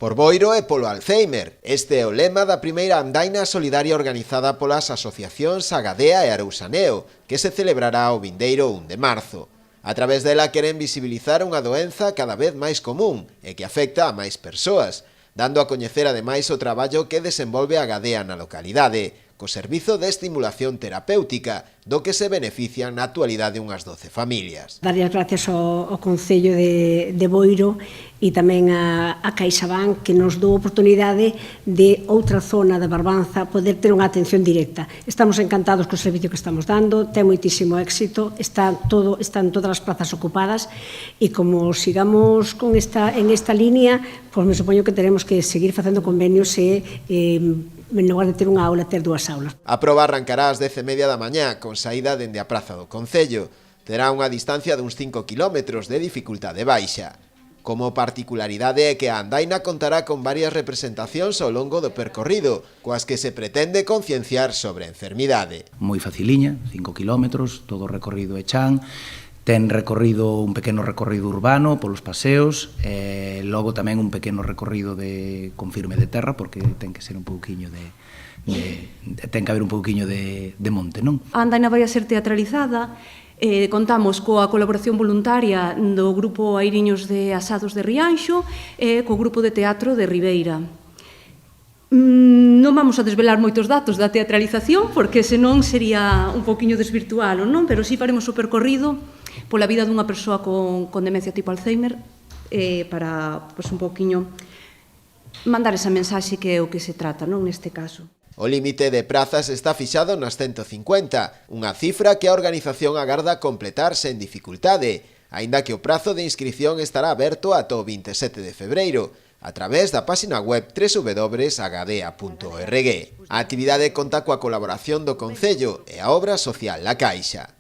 Por Boiro e polo Alzheimer. Este é o lema da primeira andaina solidaria organizada polas asociacións Agadea e Arousaneo, que se celebrará o vindeiro 1 de marzo. A través dela queren visibilizar unha doenza cada vez máis común e que afecta a máis persoas, dando a coñecer ademais o traballo que desenvolve Agadea na localidade, co servizo de estimulación terapéutica, do que se benefician na actualidade unhas 12 familias. Darlle as gracias ao Concello de Boiro e tamén a CaixaBank, que nos dou a oportunidade de outra zona da Barbanza poder ter unha atención directa. Estamos encantados co servicio que estamos dando, ten moitísimo éxito, están todas as plazas ocupadas e como sigamos en esta línea, pois me supoño que teremos que seguir facendo convenios e en lugar de ter unha aula, ter dúas aulas. A proba arrancará ás 10:30 da mañá, con saída dende a Praza do Concello. Terá unha distancia duns 5 km de dificultade baixa. Como particularidade é que a andaina contará con varias representacións ao longo do percorrido, coas que se pretende concienciar sobre a enfermidade. Moi faciliña, 5 km, todo o recorrido é chan, ten un pequeno recorrido urbano polos paseos, e logo tamén un pequeno recorrido con firme de terra, porque ten que ser un pouquiño ten que haber un pouquiño de monte, non? A andaina vai a ser teatralizada. Contamos coa colaboración voluntaria do Grupo Airiños de Asados de Rianxo e co Grupo de Teatro de Ribeira. Non vamos a desvelar moitos datos da teatralización, porque senón sería un poquinho desvirtualo, non? Pero si faremos o percorrido pola vida dunha persoa con demencia tipo Alzheimer para, un poquinho, mandar esa mensaxe que é o que se trata, non? Neste caso. O límite de prazas está fixado nas 150, unha cifra que a organización agarda completar sen dificultade, aínda que o prazo de inscripción estará aberto ata o 27 de febreiro, a través da páxina web www.agadea.org. A actividade conta coa colaboración do Concello e a obra social La Caixa.